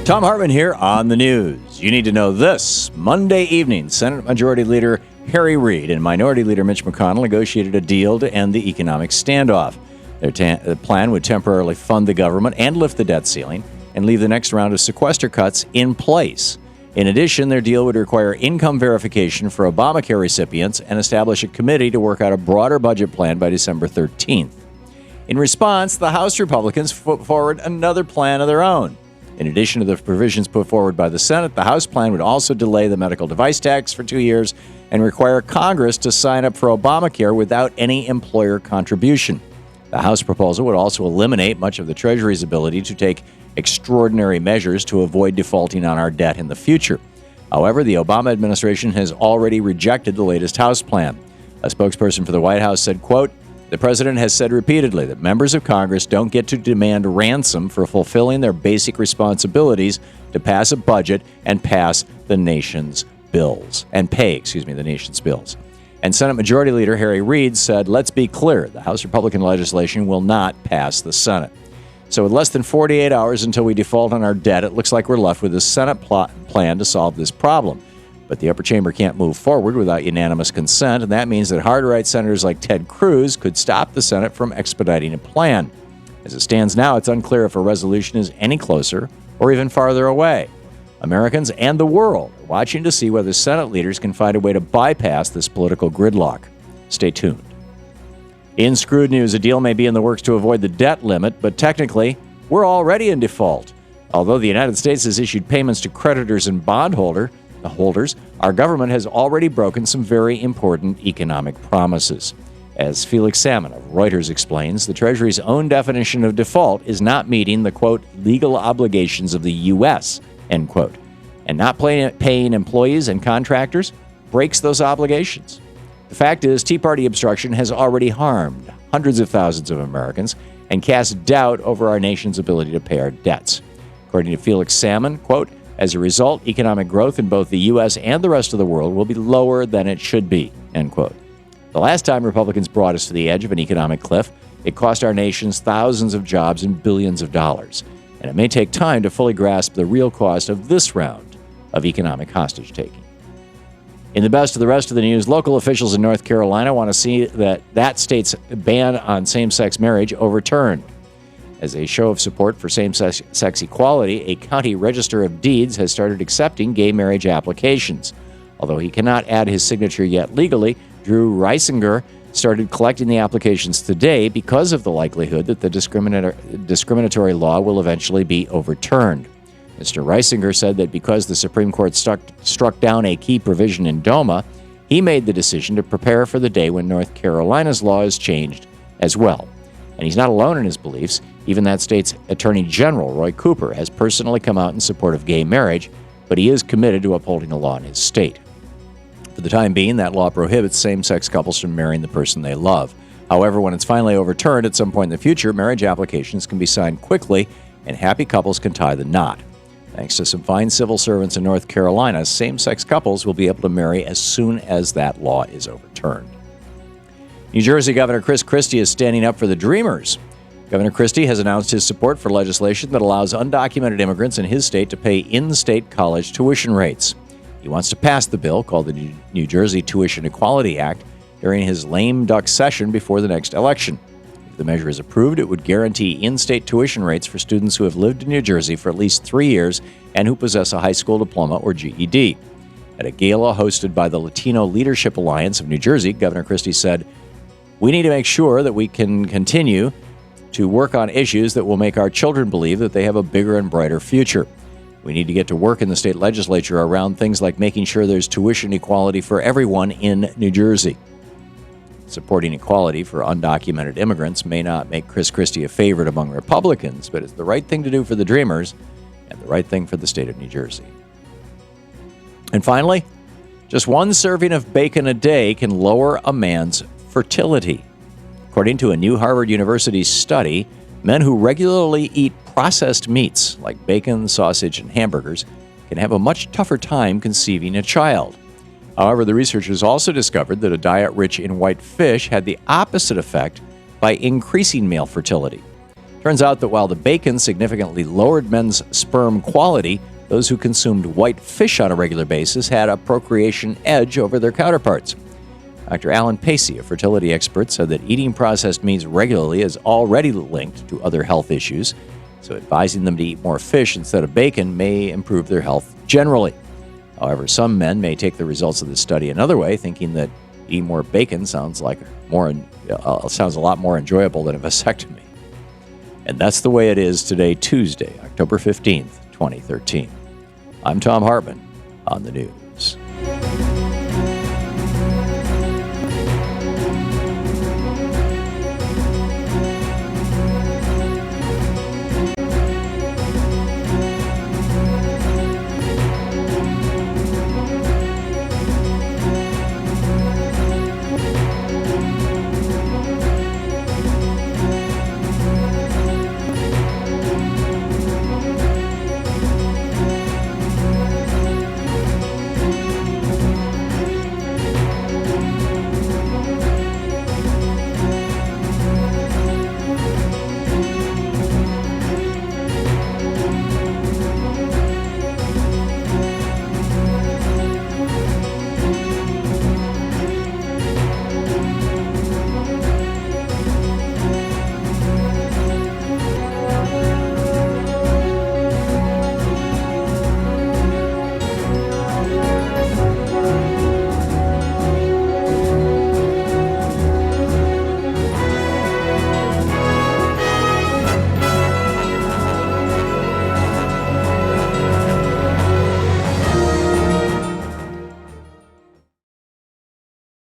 Thom Hartmann here on the news. You need to know this. Monday evening, Senate Majority Leader Harry Reid and Minority Leader Mitch McConnell negotiated a deal to end the economic standoff. Their plan would temporarily fund the government and lift the debt ceiling and leave the next round of sequester cuts in place. In addition, their deal would require income verification for Obamacare recipients and establish a committee to work out a broader budget plan by December 13th. In response, the House Republicans put forward another plan of their own. In addition to the provisions put forward by the Senate, the House plan would also delay the medical device tax for 2 years and require Congress to sign up for Obamacare without any employer contribution. The House proposal would also eliminate much of the Treasury's ability to take extraordinary measures to avoid defaulting on our debt in the future. However, the Obama administration has already rejected the latest House plan. A spokesperson for the White House said, quote, "The president has said repeatedly that members of Congress don't get to demand ransom for fulfilling their basic responsibilities to pass a budget and pass the nation's bills, and pay the nation's bills." And Senate Majority Leader Harry Reid said, "Let's be clear, the House Republican legislation will not pass the Senate." So with less than 48 hours until we default on our debt, it looks like we're left with a Senate plan to solve this problem. But the upper chamber can't move forward without unanimous consent, and that means that hard-right senators like Ted Cruz could stop the Senate from expediting a plan. As it stands now, it's unclear if a resolution is any closer or even farther away. Americans and the world are watching to see whether Senate leaders can find a way to bypass this political gridlock. Stay tuned. In screwed news, a deal may be in the works to avoid the debt limit, but technically, we're already in default. Although the United States has issued payments to creditors and bondholders, our government has already broken some very important economic promises. As Felix Salmon of Reuters explains, the Treasury's own definition of default is not meeting the, quote, legal obligations of the U.S., end quote. And not paying employees and contractors breaks those obligations. The fact is, Tea Party obstruction has already harmed hundreds of thousands of Americans and cast doubt over our nation's ability to pay our debts. According to Felix Salmon, quote, "As a result, economic growth in both the U.S. and the rest of the world will be lower than it should be," end quote. The last time Republicans brought us to the edge of an economic cliff, it cost our nations thousands of jobs and billions of dollars. And it may take time to fully grasp the real cost of this round of economic hostage-taking. In the best of the rest of the news, local officials in North Carolina want to see that state's ban on same-sex marriage overturned. As a show of support for same-sex equality, a county register of deeds has started accepting gay marriage applications. Although he cannot add his signature yet legally, Drew Reisinger started collecting the applications today because of the likelihood that the discriminatory law will eventually be overturned. Mr. Reisinger said that because the Supreme Court struck down a key provision in DOMA, he made the decision to prepare for the day when North Carolina's law is changed as well. And he's not alone in his beliefs. Even that state's Attorney General, Roy Cooper, has personally come out in support of gay marriage, but he is committed to upholding the law in his state. For the time being, that law prohibits same-sex couples from marrying the person they love. However, when it's finally overturned at some point in the future, marriage applications can be signed quickly, and happy couples can tie the knot. Thanks to some fine civil servants in North Carolina, same-sex couples will be able to marry as soon as that law is overturned. New Jersey Governor Chris Christie is standing up for the Dreamers. Governor Christie has announced his support for legislation that allows undocumented immigrants in his state to pay in-state college tuition rates. He wants to pass the bill, called the New Jersey Tuition Equality Act, during his lame duck session before the next election. If the measure is approved, it would guarantee in-state tuition rates for students who have lived in New Jersey for at least 3 years and who possess a high school diploma or GED. At a gala hosted by the Latino Leadership Alliance of New Jersey, Governor Christie said, "We need to make sure that we can continue to work on issues that will make our children believe that they have a bigger and brighter future. We need to get to work in the state legislature around things like making sure there's tuition equality for everyone in New Jersey." Supporting equality for undocumented immigrants may not make Chris Christie a favorite among Republicans, but it's the right thing to do for the Dreamers and the right thing for the state of New Jersey. And finally, just one serving of bacon a day can lower a man's fertility. According to a new Harvard University study, men who regularly eat processed meats like bacon, sausage, and hamburgers can have a much tougher time conceiving a child. However, the researchers also discovered that a diet rich in white fish had the opposite effect by increasing male fertility. Turns out that while the bacon significantly lowered men's sperm quality, those who consumed white fish on a regular basis had a procreation edge over their counterparts. Dr. Alan Pacey, a fertility expert, said that eating processed meats regularly is already linked to other health issues, so advising them to eat more fish instead of bacon may improve their health generally. However, some men may take the results of this study another way, thinking that eating more bacon sounds a lot more enjoyable than a vasectomy. And that's the way it is today, Tuesday, October 15th, 2013. I'm Thom Hartmann on the news.